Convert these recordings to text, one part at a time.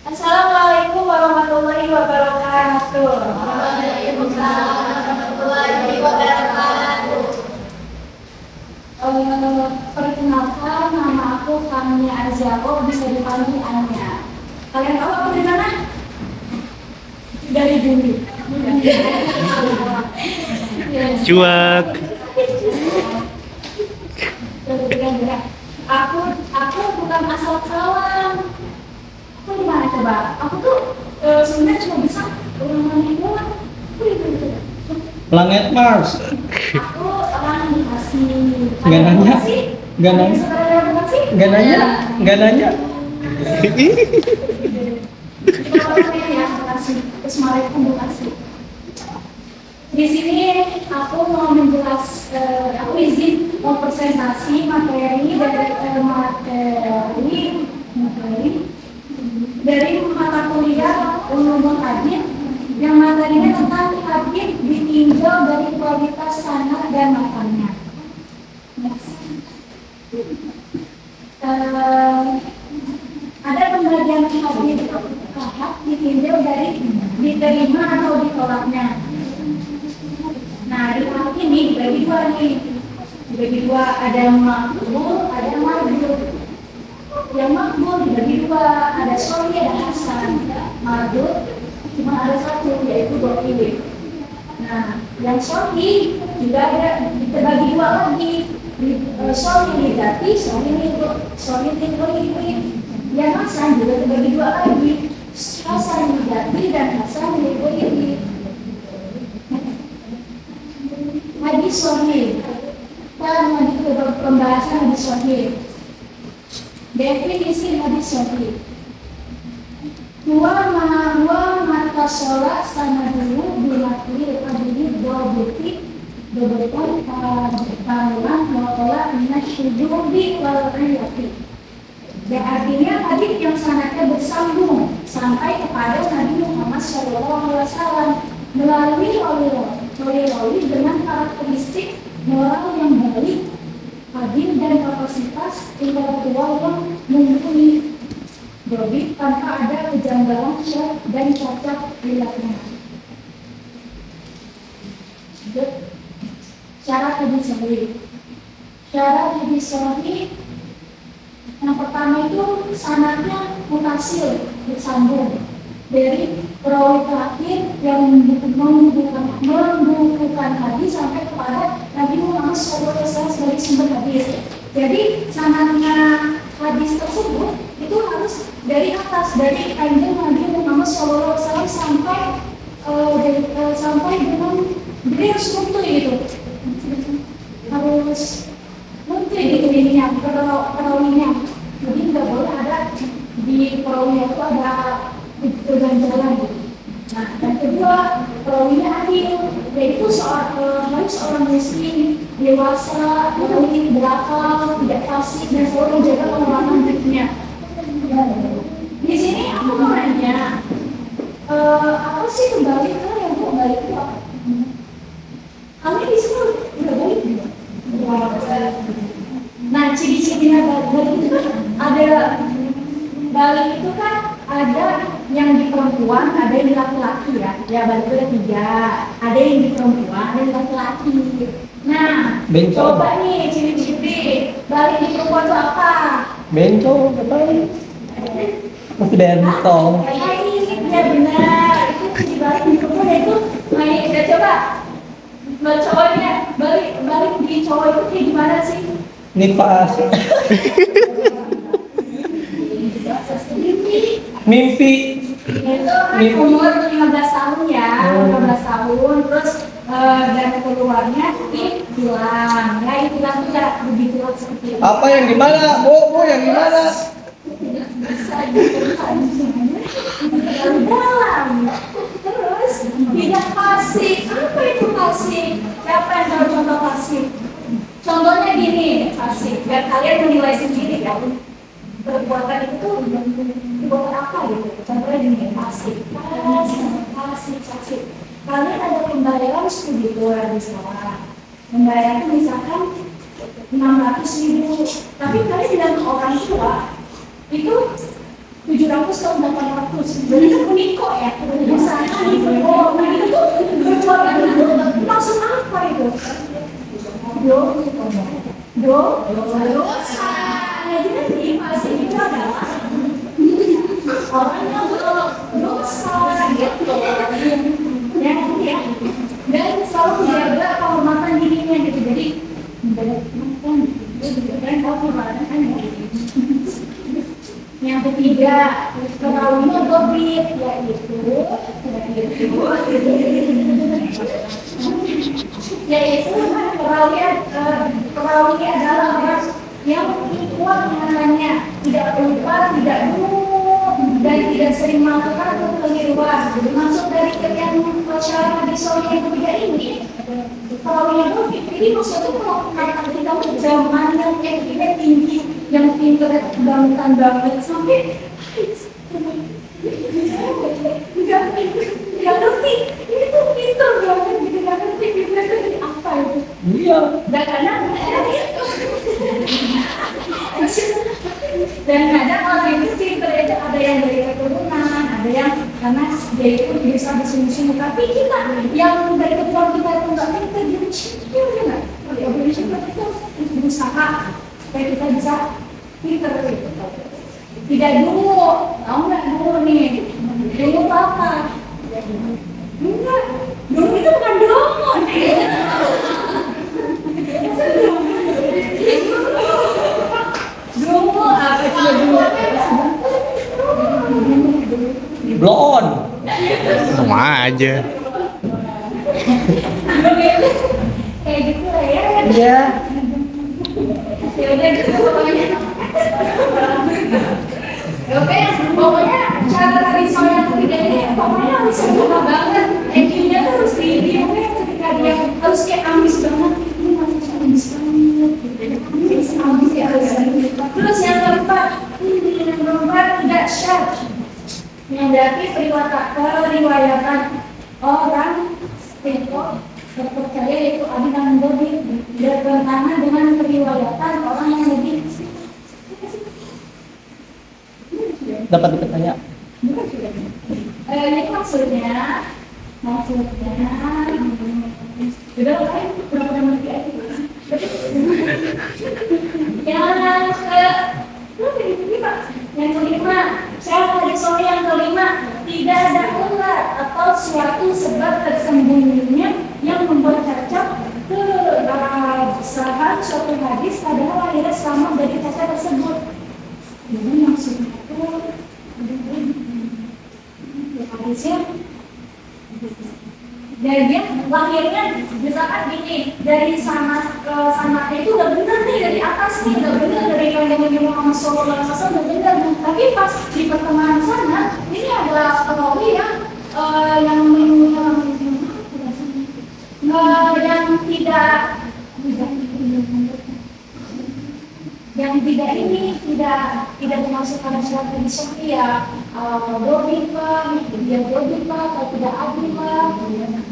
Assalamualaikum warahmatullahi wabarakatuh. Waalaikumsalam warahmatullahi wabarakatuh. Perkenalkan, nama aku Fania Arzako, bisa dipanggil Anya. Kalian tahu aku dari mana? Dari bumi. Cuak. Aku bukan asal kawan. Aku di mana coba? Aku tuh sebenarnya cuma bisa main doang. Planet Mars. Aku orang dikasih. Nggak nanya. Nggak nanya. Nggak nanya. Nggak nanya. Di sini aku mau aku izin mau presentasi materi dari mata kuliah umum hadis yang materinya tentang hadis ditinjau dari kualitas sanad dan matanya. Ada pembagian hadis ahad ditinjau dari diterima atau ditolaknya. Nah, di tahap ini dibagi dua nih. Dibagi dua, ada yang makbul, ada yang mardud. Yang makbul dibagi dua, ada sahih, ada hasan. Mardud cuma ada satu, yaitu dhaif. Nah, yang sahih juga ada dibagi dua lagi. Sahih lidati, sahih lidati. Yang hasan juga dibagi dua lagi. Hasan lidati dan hasan lidati. Hadis sahih. Kita lanjut ke pembahasan hadis sahih. Definisi hadis sahih. Huwa mata sholat sanaduhu bimatil adili dhabuti dhabutan karulan wala minasyudubi wal riyati. Dan artinya hadis yang sanadnya bersambung sampai kepada Nabi Muhammad SAW melalui rawi dengan karakteristik moral yang baik, adil dan kapasitas intelektual yang mumpuni, jadi tanpa ada kejanggalan syar'i dan cacat perilakunya. Syarat hadis sahih. Syarat hadis sahih yang pertama itu sanadnya mutasil, bersambung dari perawi terakhir yang membukukan hadis sampai kepada Nabi Muhammad SAW sebagai sumber hadis. Jadi sanadnya hadis tersebut itu harus dari atas, dari kanjeng Nabi Muhammad SAW sampai dengan beliau harus muntui gitu, harus muntui gitu ininya, perawinya. Jadi nggak boleh ada di perawinya itu ada keganjalan gitu. Nah, yang kedua, perawinya adil, yaitu harus seorang muslim dewasa, berakal, tidak fasik dan selalu menjaga pengeluaran dirinya. Di sini aku mau nanya, apa sih kebalik? Yang kebalik itu apa? Kalian di sini udah balik juga? Nah, ciri-cirinya balik itu kan ada. Balik itu kan ada yang di perempuan, ada yang di laki-laki ya. Ya balik itu ada tiga. Ada yang di perempuan, ada yang di laki-laki. Nah, coba nih ciri-ciri balik di perempuan itu apa? Bento, ngapain? Masih bentol. Ya benar. Itu di balik di perempuan itu main. Ya coba. Cowoknya balik di cowok itu kayak gimana sih? Nifas. Mimpi. Itu umur 15 tahun ya, 15 tahun, terus dan keluarnya hilang. Ya itu hilang juga begitu seperti itu. Apa yang gimana? Bu yang gimana? Tidak bisa dalam. Terus tidak pasif. Apa itu pasif? Siapa yang tahu contoh pasif? Contohnya gini, pasif. Biar kalian menilai sendiri kan. Perbuatan itu tuh dibuat apa gitu? Contohnya gini, pasif. Kalian ada pembayaran $10.000 di sekolah. Pembayaran misalkan 600.000, tapi kalian bilang ke orang tua itu 700 atau 800 Jadi kan uniko ya, misalnya oh, nah itu tuh perbuatan itu maksud apa itu? Dosa. Jadi masih itu adalah orang yang dosa gitu. Ya. Dan selalu menjaga kehormatan dirinya gitu. Jadi menjaga kehormatan dan kehormatan yang ketiga, perawinya gobit, yaitu perawi adalah orang yang kuat mengenalnya, tidak lupa, tidak dulu, dan tidak sering melakukan kekeliruan. Maksud dari yang cara di soal yang ketiga ini, perawinya gobit. Jadi maksudnya kalau kata kita zaman yang tinggi, yang pintar kebangunan banget sampai nggak ngerti ini tuh pintar banget gitu, nggak ngerti pintar itu jadi apa itu. Iya. Dan kadang orang itu pintar itu ada yang dari keturunan, ada yang karena dia itu bisa bersungguh-sungguh, tapi kita yang dari keturunan kita itu nggak pintar jadi cium ya nggak, kalau berusaha itu berusaha supaya kita bisa pintar gitu. Tidak dulu, tahu nggak dulu nih? Dulu apa? Enggak, dulu itu bukan dulu. Dulu apa itu dulu? Blow on. Sama aja. Kayak gitu lah ya. Iya. Ya udah gitu pokoknya. Oke, pokoknya cara tradisional yang ketiga ini pokoknya harus sempurna banget. Endingnya tuh harus di ketika dia harus kayak ambis banget. Ini masih ambis banget. Ambis ya harus. Terus yang keempat tidak syarj. Yang berarti periwayatan orang itu terpercaya yaitu adilan lebih bertentangan dengan periwayatan orang yang lebih Dapat dipercaya. Ini maksudnya sudah kan pernah mengerti aja. Yang kelima, saya tadi soal yang kelima, tidak ada ular atau suatu sebab tersembunyinya yang membuat cacat keabsahan suatu hadis padahal akhirnya selamat dari cacat tersebut. Ini maksudnya itu hadisnya dari lahirnya misalkan gini, dari sana ke sana itu udah bener nih, dari atas nih udah bener, dari Nabi Muhammad SAW udah bener, tapi pas di pertengahan sana ini adalah perawi yang tidak termasuk pada syarat tradisional ya, dobita, dia dobita atau tidak adil,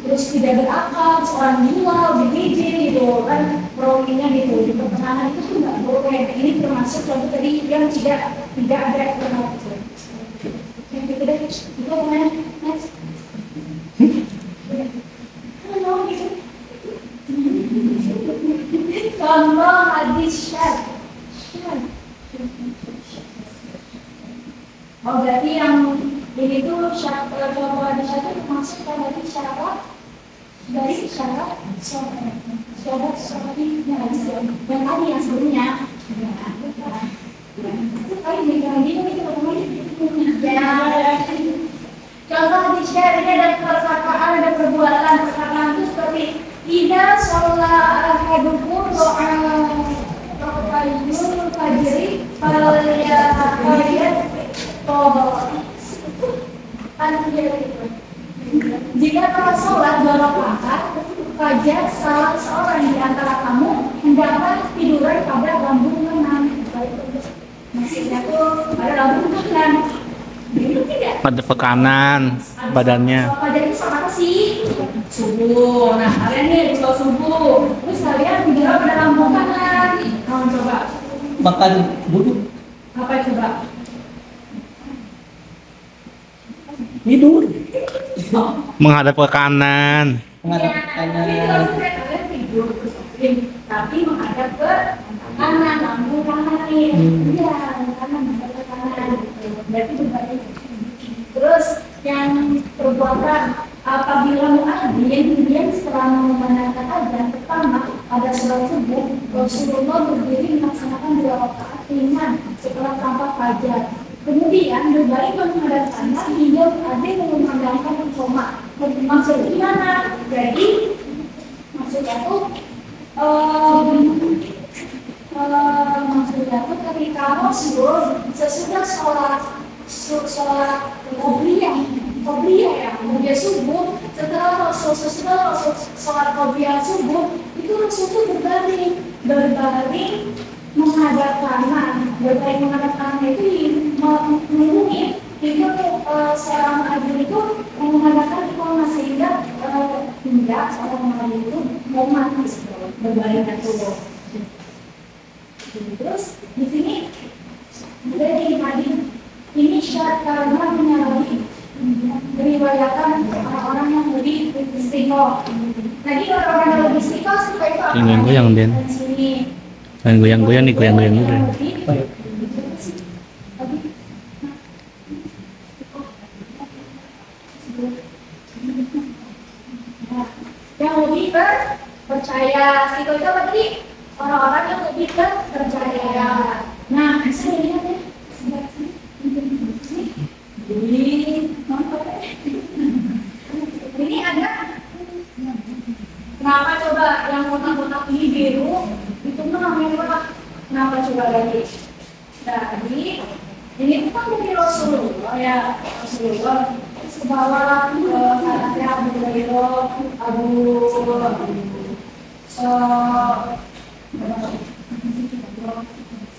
terus tidak berakal, seorang gila, BPJ gitu kan, perawinya gitu di pertengahan itu tuh nggak boleh. Ini termasuk suatu tadi yang tidak ada termasuk. Yang ketiga itu mana? Next. Contoh hadis syarh. Oh berarti yang ini tuh contoh hadis syarh itu masuk dari syarat syarat yang tadi yang sebelumnya. Contoh hadis syarh ini ada perkataan, ada perbuatan. Perkataan itu seperti tidak sholat hadukum doa Yul fajri kalian jika telah sholat 2 rakaat fajar salah seorang di antara kamu hendakkah tiduran pada lambung kanan. Maksudnya tuh pada lambung kanan. Itu tidak. Pada ke kanan badannya. Fajar itu sama apa sih? Subuh. Nah kalian nih di sholat subuh, terus kalian tiduran pada lambung kanan. Kamu coba. Makan duduk. Apa coba? Tidur. Menghadap ke kanan. Menghadap ke kanan. Tidur tapi menghadap ke kanan, lambung kanan nih. Iya, kanan menghadap ke kanan. Berarti berbalik. Terus yang perbuatan apabila muadzin kemudian setelah memandangkan azan pertama pada sholat subuh, Rasulullah berdiri melaksanakan 2 rakaat ringan setelah tampak fajar. Kemudian berbalik menghadap kanan hingga muadzin memandangkan koma. Maksudnya gimana? Jadi maksudnya tuh maksudnya tuh ketika Rasul sesudah sholat qobliyah ya, qobliyah subuh, setelah Rasul sholat qobliyah subuh itu Rasul tuh berbaring menghadap kanan. Berbaring menghadap kanan itu menunggu hingga seorang muadzin itu menghadapkan iqamah sehingga seorang muadzin itu mau mati berbaring dan turun. Terus di sini dari hadis ini syarat karena menyalahi riwayatan orang-orang yang lebih istiqomah. Jadi orang-orang yang lebih istiqomah seperti itu apa? Yang goyang, Den. Jangan goyang-goyang nih, goyang-goyang dulu. Yang lebih percaya, itu apa tadi? Orang-orang yang lebih percaya. Nah, bisa dilihat ya. Ini ada. Kenapa coba yang kotak-kotak ini biru? Itu namanya apa? Kenapa coba lagi? Jadi ini kan dari Rasulullah ya, Rasulullah. Ke bawah sanadnya Abu Hurairah,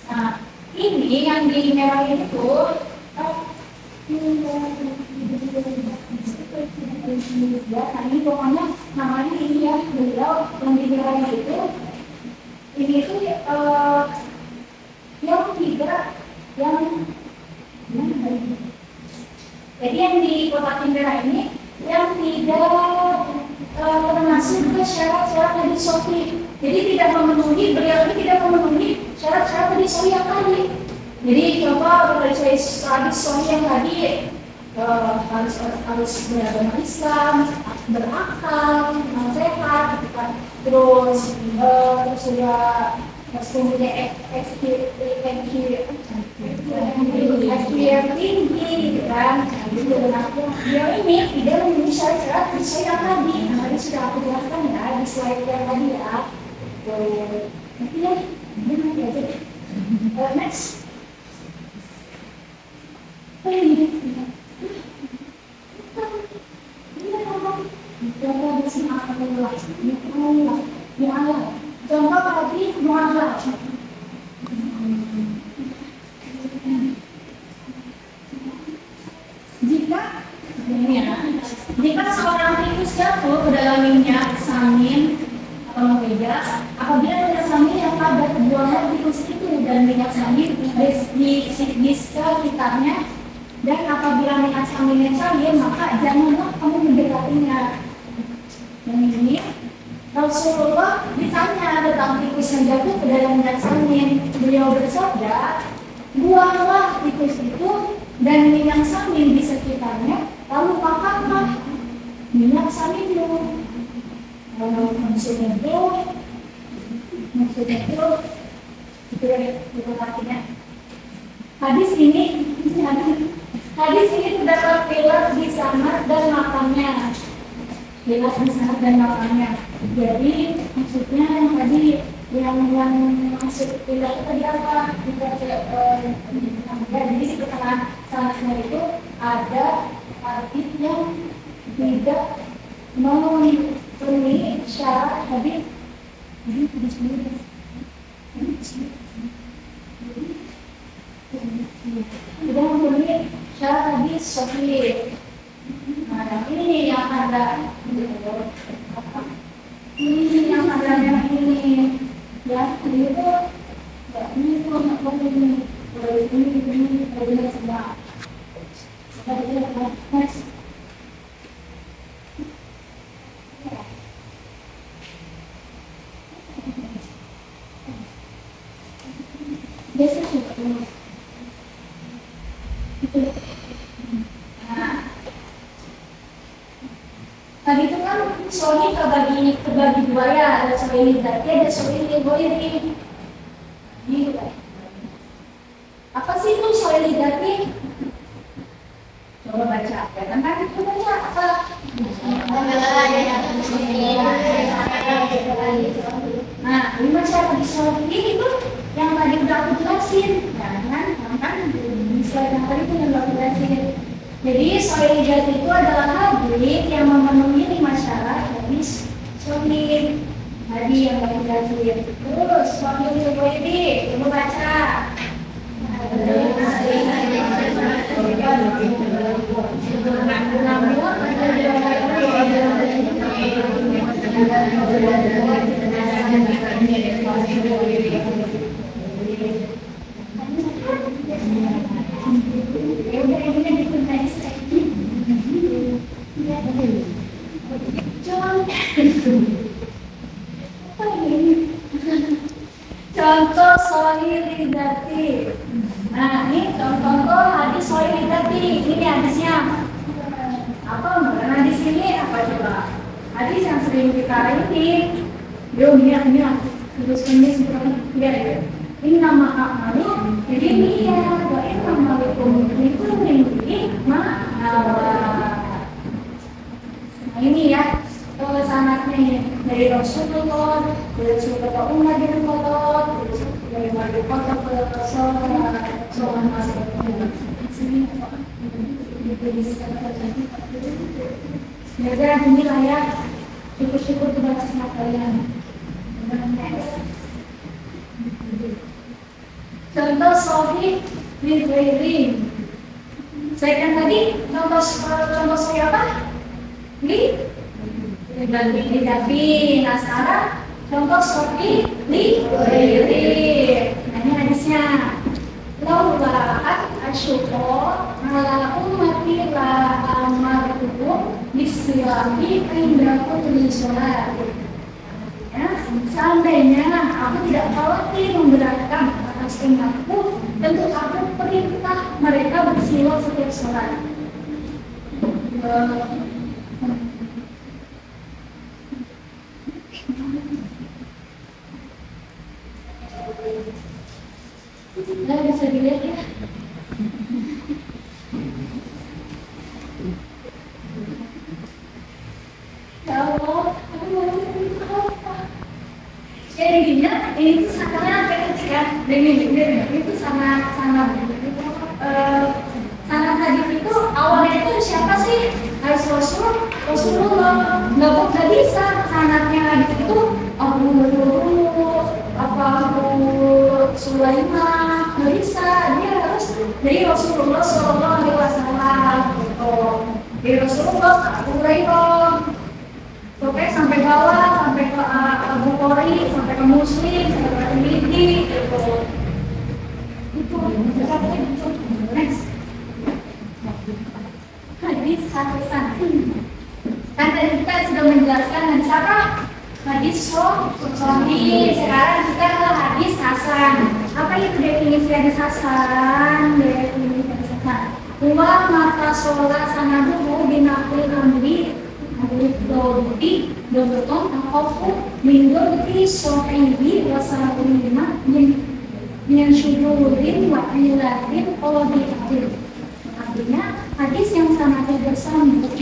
nah ini yang di merah itu nah ini pokoknya namanya ini ya, beliau yang di merah itu ini tuh yang tiga yang jadi yang di kotak merah ini yang tidak termasuk ke syarat-syarat hadis sahih. Jadi tidak memenuhi, beliau ini tidak memenuhi syarat-syarat hadis sahih yang tadi. Jadi coba hadis sahih yang tadi harus beragama Islam, berakal, sehat, terus juga mempunyai SPM tinggi, gitu kan? Dia ini tidak memenuhi syarat-syarat yang tadi. Tadi sudah aku jelaskan ya di slide yang tadi ya. Nanti ya, nanti aja. Next. Contoh hadis mu'alaf. Jika seorang tikus jatuh ke dalam minyak samin atau mentega, apabila minyak samin yang padat terbuanglah tikus itu dan minyak samin di sekitarnya, dan apabila minyak saminnya cair, maka janganlah kamu mendekatinya. Yang ini Rasulullah ditanya tentang tikus yang jatuh ke dalam minyak samin. Beliau bersabda, buanglah tikus itu dan minyak samin di sekitarnya, lalu makanlah minyak saminmu. Maksudnya itu artinya hadis ini terdapat pilar di sana dan makannya. Jelas di sana dan makannya. Jadi maksudnya yang tadi yang masuk pilar itu tadi apa? Jadi di tengah sanadnya itu ada hadis yang tidak memenuhi syarat hadis. Tidak memenuhi syarat hadis sahih. Nah, ini yang ada ini yang ada yang ini ya, itu ini semua ini semua Next. Biasa juga. Nah, tadi itu kan soalnya kebagi dua ya, ada soal berarti ada soal boiling. Ini apa sih itu soal berarti? Coba baca, ya kan? Coba baca apa? Nah, ini baca di soal ini tuh yang tadi udah aku jelasin, ya kan di slide yang tadi tuh yang udah aku jelasin. Jadi soliditas itu adalah habit yang memenuhi 5 syarat dari solid. Tadi yang udah aku jelasin. Terus soliditas, coba baca. Contoh solidatif. Nah, ini contoh hadis solidatif. Ini hadisnya. Apa? Hadis ini apa coba? Hadis yang sering kita ini. Yo, ini terus ini seperti ya. Ini nama amalu. Jadi ini ya, doain nama itu ini Nah ini ya. Sanatnya dari Rasulullah, dari Rasulullah Umar bin Khattab, dari Umar bin Khattab ke Soal masuk sini semoga inilah ya syukur-syukur kepada semua kalian. Contoh Sohih bin Ghairin. Saya kan tadi contoh saya apa? Tapi nah sekarang contoh Sofi li Ghairin. Nah ini hadisnya laulaat asyukur ala ummati la amartuhum bisilami inda kulli sholat. Ya, seandainya aku tidak khawatir memberatkan atas umatku, tentu aku perintah mereka bersiwak setiap sholat. Nah, bisa dilihat ya. Ya Allah, aku mau apa? Jadi ini tuh sangat kan? Itu sangat hadis itu awalnya itu siapa sih? Harus Rasulullah. Nggak bisa sanatnya hadis itu Abu Sulaiman, nggak bisa, dia harus dari Rasulullah Shallallahu Alaihi Wasallam. Dari Rasulullah Abu Hurairah, sampai bawah, sampai ke Abu Qori, sampai ke Muslim, sampai ke Tirmidzi, itu next hadis hasan. Kan tadi kita sudah menjelaskan hadis apa? Hadis sahih. Sekarang kita ke hadis hasan. Apa itu definisi hadis hasan? Definisi hadis hasan. Wa mata sholat sanaduhu binaqil amri Dodi Dodoton Akofu Mindoti Sohibi Wasalatu lima Min syudurin wa ilatin qadi'atin. Artinya hadis yang sangatnya bersambung.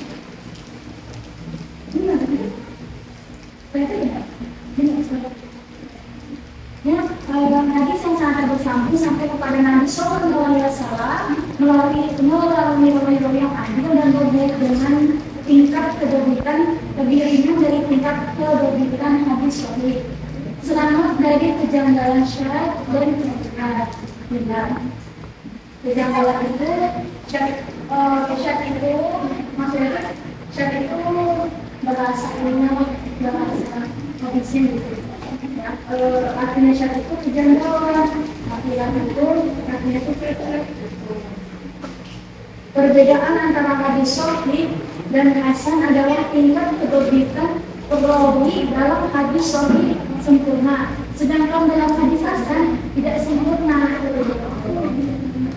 Ya, hadis yang sangat bersambung sampai kepada Nabi Sallallahu Alaihi Wasallam melalui yang adil dan berbaik dengan tingkat kedobitan lebih ringan dari tingkat kedobitan hadis sahih. Selamat dari kejanggalan syar'i dan kejanggalan. Kejanggalan itu syar'i itu maksudnya syar'i itu bahasa hadisnya gitu. Artinya syar'i itu kejanggalan, artinya itu Perbedaan antara hadis sahih dan hasan adalah tingkat kedobitan perawi dalam hadis sahih sempurna, sedangkan dalam hadis hasan tidak sempurna.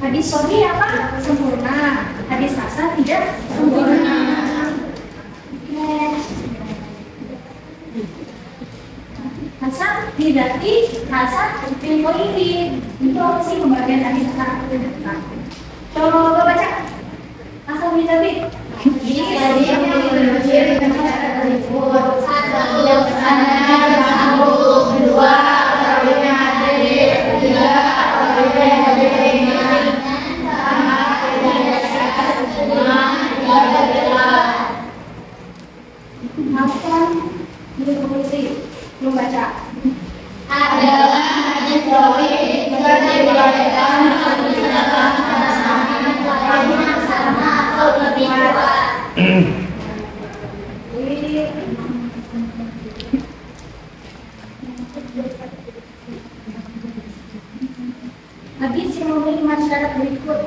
Hadis sahih apa? Sempurna. Hadis hasan tidak sempurna. Hasan didati, hasan filmoi. Itu apa sih pembagian hadis hasan? Coba baca. Hasan didati. Jadi yang berciri dengan cara tersebut satu yang pesannya sambung, kedua perawinya hadis, ketiga perawinya hadis sama tidak semua tidak berbeda. Hasan didati. Lu baca. Adalah hadis sahih seperti dikatakan sama atau lebih kuat. Hadis yang memiliki syarat berikut.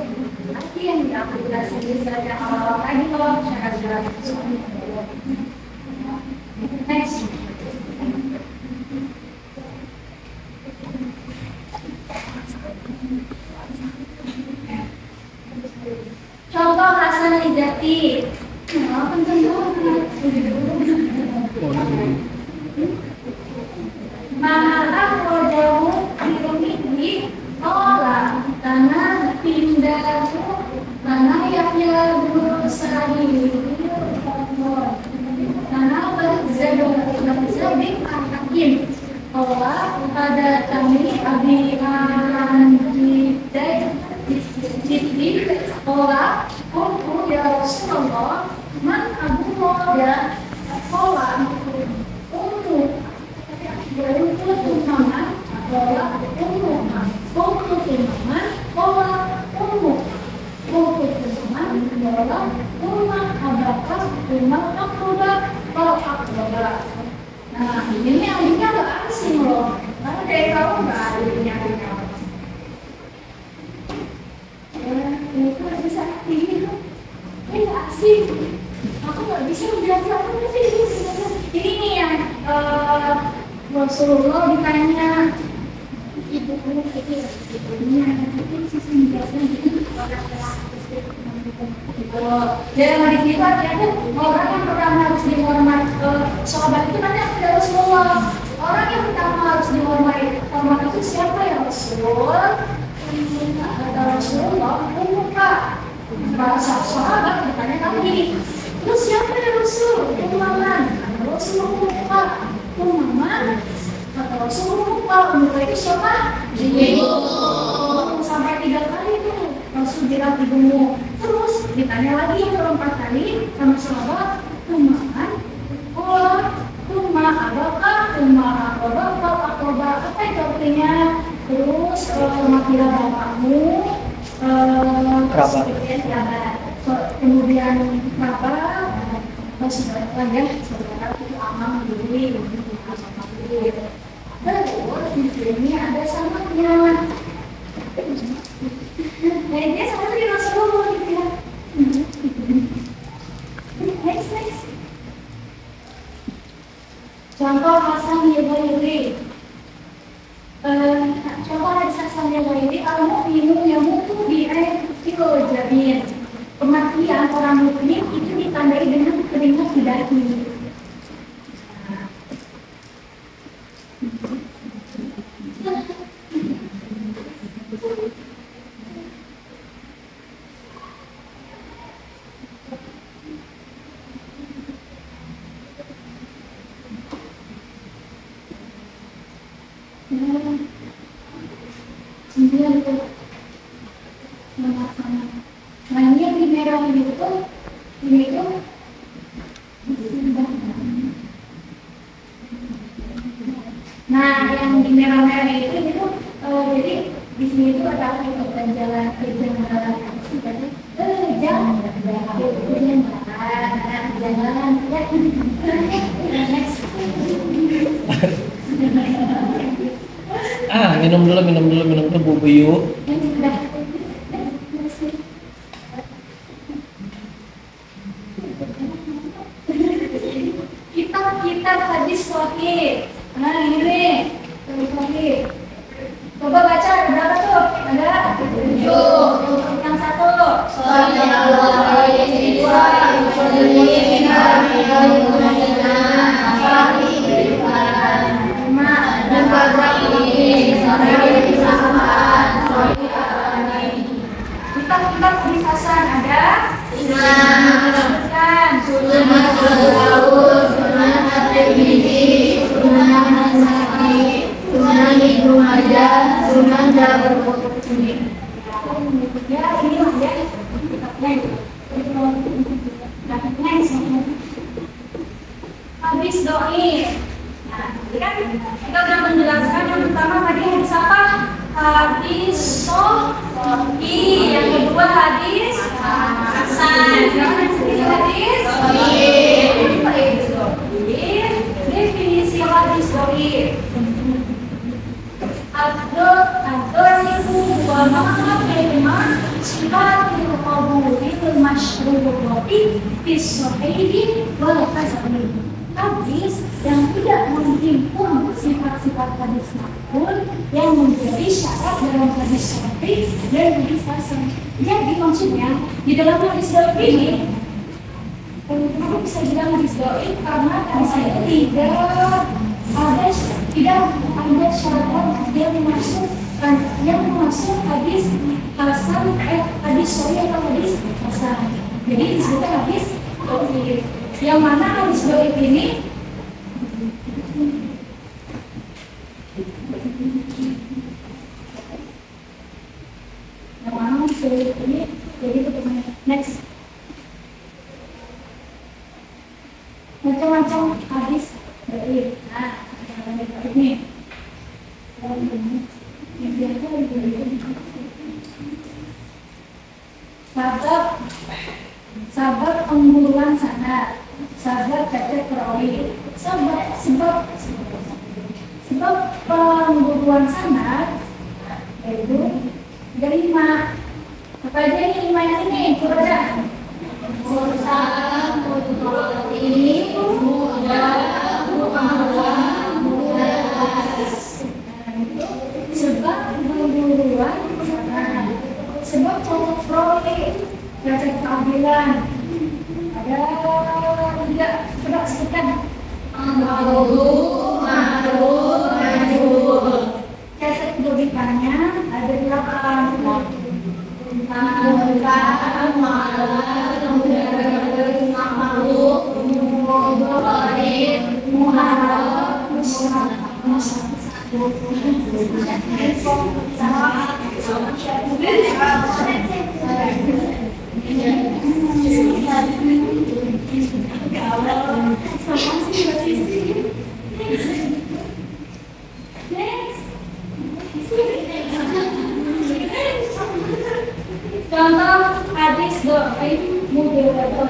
Arti yang diaplikasi misalnya awal tadi kalau syarat-syarat itu. Next. Contoh hasan lidati. Mahalah rojahu dirumiti olah tanah pindahu tanah yahya bersari tanah berzabin hakim olah pada kami abian di olah umku ya Rasulullah man abu ya olah umku untuk umaman olah ummu untuk umaman olah ummu untuk umaman olah umma abakar umma akroba kalau akroba. Nah ini alihnya nggak asing loh, karena dari kamu nggak ada alihnya. Itu bisa ini tuh, ini asing. Aku nggak bisa menjelaskan apa sih ini nih yang Rasulullah ditanya ibu ibunya sisi dalam hadis itu artinya orang yang pertama harus dihormati sahabat itu nanti ada Rasulullah. Orang yang pertama harus dihormati itu siapa ya Rasul? Kata Rasulullah, Ummuka. Bahasa sahabat ditanya lagi, terus siapa ya Rasul? Ummaman. Rasul Ummuka. Ummaman. Kata Rasul Ummuka. Ummuka itu siapa? Ibu. Sampai 3 kali itu Rasul bilang ibumu. Terus ditanya lagi yang keempat kali sama sahabat, Ummaman. Oh, Umma abaka, Umma akoba. Apa itu artinya? Terus matilah bapakmu, kemudian saudara ya, saudara itu amam diri, terus di sini ada samanya. Nah dia sama di Rasulullah gitu ya. Next. Contoh Hasan Yabairi. Contoh hadis Hasan Yabairi, al-mu'minu yamutu bi ayatil jabin. Kematian orang mukmin itu ditandai dengan keringat di dahi. Nah ini yang di merah itu, nah yang di merah-merah itu jadi di sini itu ada jalan minum dulu Bu Buyu. kitab hadis sahih. Nah ini nih, hadis sahih. Coba baca ada berapa tuh? Ada 7. Yang satu. Sallallahu alaihi Kitab hadis hasan ada Sunan At-Tirmidzi, Sunan An-Nasa'i, Sunan Ibnu Majah, Sunan Daraqutni. ya ini lah ya kitabnya itu. Hadis doi. Nah, kan kita udah menjelaskan yang pertama tadi hadis apa? Hadis sahih. Yang kedua hadis hasan. Sekarang hadis sahih. Definisi hadis sahih. Ad-dhaifu wa ma'rifah sifatil qabulil masyruqati fi sahih wal hasan. Hadis yang tidak menghimpun sifat-sifat hadis maqbul yang menjadi syarat dalam hadis sahih dan hadis hasan. Jadi maksudnya di dalam hadis dhaif ini, kenapa bisa bilang hadis dhaif? Karena hadis itu tidak ada syarat yang masuk hadis hasan hadis sahih atau hadis hasan. Jadi disebutkan hadis dhaif. Yang mana hadis dhaif ini jadi ketemu next macam-macam hadis dhaif. Nah, ini sahabat unggulan sanad, sahabat cacat perawi, sebab pengunggulan sanad yaitu ada 5. Apa aja ini 5 yang ini? Coba aja. Mursal, mudhari, Sebab pengunggulan sanad, sebab cacat perawi, cacat keadilan. Ada 3, coba sebutkan. Cacat kedudukannya ada 8. Contoh hadis dhaif mudawwar.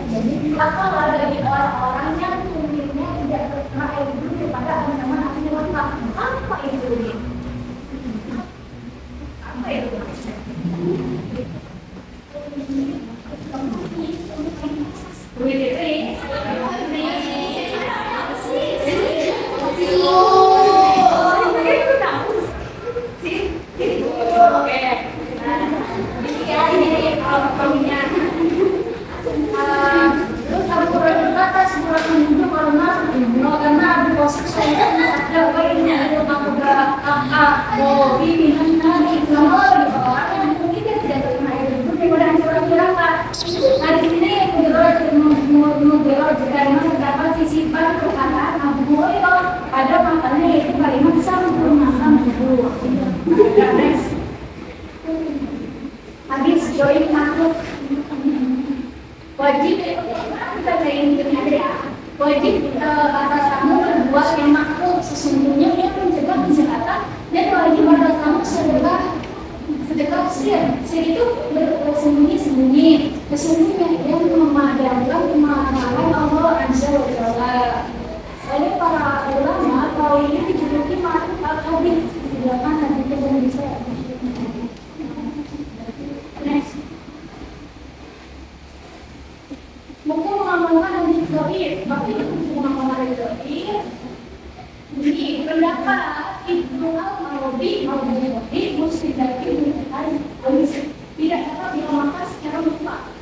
Jadi kalau ada di orang-orang yang umumnya tidak terkena ilmu kepada teman-teman ahli lengkap, apa itu? Apa itu? Pada matanya itu kalimat sempurna. Hadis dhaif makhluk wajib atas kamu berbuat yang makhluk, sesungguhnya dia mencegah kejahatan dan wajib atas kamu sedekah sir. Sir itu bersembunyi-sembunyi, sesungguhnya dia memadamkan kemarahan Allah Azza wa Jalla. Oleh para ulama, kalau ini dijuluki makhluk al-hadis. Silakan nanti kita bisa. Next. Mungkin mengamalkan hadis Zoir, Bapak Ibu Muhammad Zoir. Ini pendapat Ibnu Al-Arabi Mustindafi tidak dapat diamalkan secara mutlak.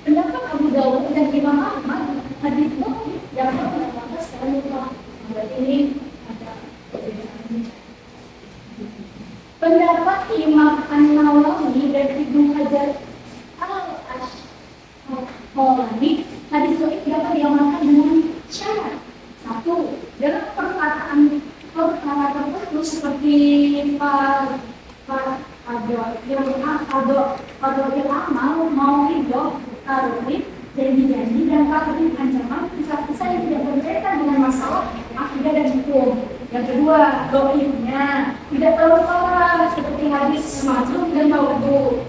Pendapat Abu Dawud dan Imam Ahmad hadis itu dapat diamalkan secara mutlak. Berarti ini ada perbedaan. Pendapat Imam An-Nawawi dan Ibnu Hajar Al-Asqalani hadis itu dapat diamalkan dengan syarat. Satu, dalam perkataan tertentu seperti mau ridho, taruhid, janji-janji dan kalimat ancaman bisa yang tidak berkaitan dengan masalah akidah dan hukum. Yang kedua, doanya tidak terlalu parah seperti hadis majnun dan maudhu.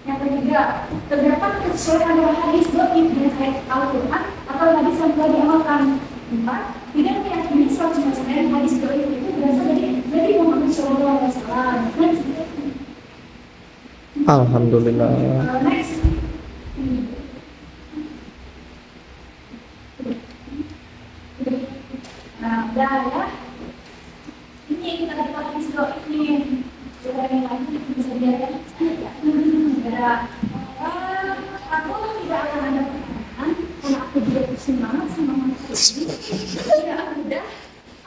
Yang ketiga, terdapat kesesuaian antara hadis doib dengan ayat Al-Quran atau hadis yang telah diamalkan. Empat, tidak meyakini 100% hadis doib itu berasal dari Muhammad SAW. Alhamdulillah. Next. Nah, udah ya. Ini kita dapat hadis doib ini. Coba yang lain bisa dilihat. Ada. Aku tidak akan ada pertanyaan karena aku juga pusing banget sama materi ini. Ya udah,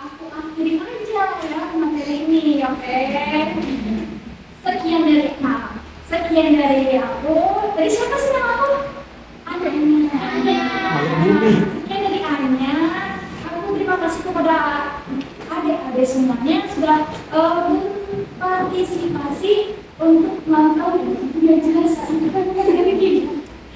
aku akhiri aja ya materi ini, oke? Sekian dari aku. Sekian dari aku. Dari siapa sih yang aku? Anya. Sekian dari Anya. Aku terima kasih kepada adik-adik semuanya sudah berpartisipasi untuk melakukan penjelasan.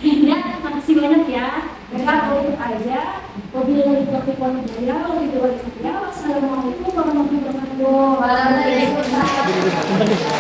Ya, terima kasih banyak ya. Kalau itu aja. Wabillahi taufiq wal hidayah. Wassalamualaikum warahmatullahi wabarakatuh. Waalaikumsalam.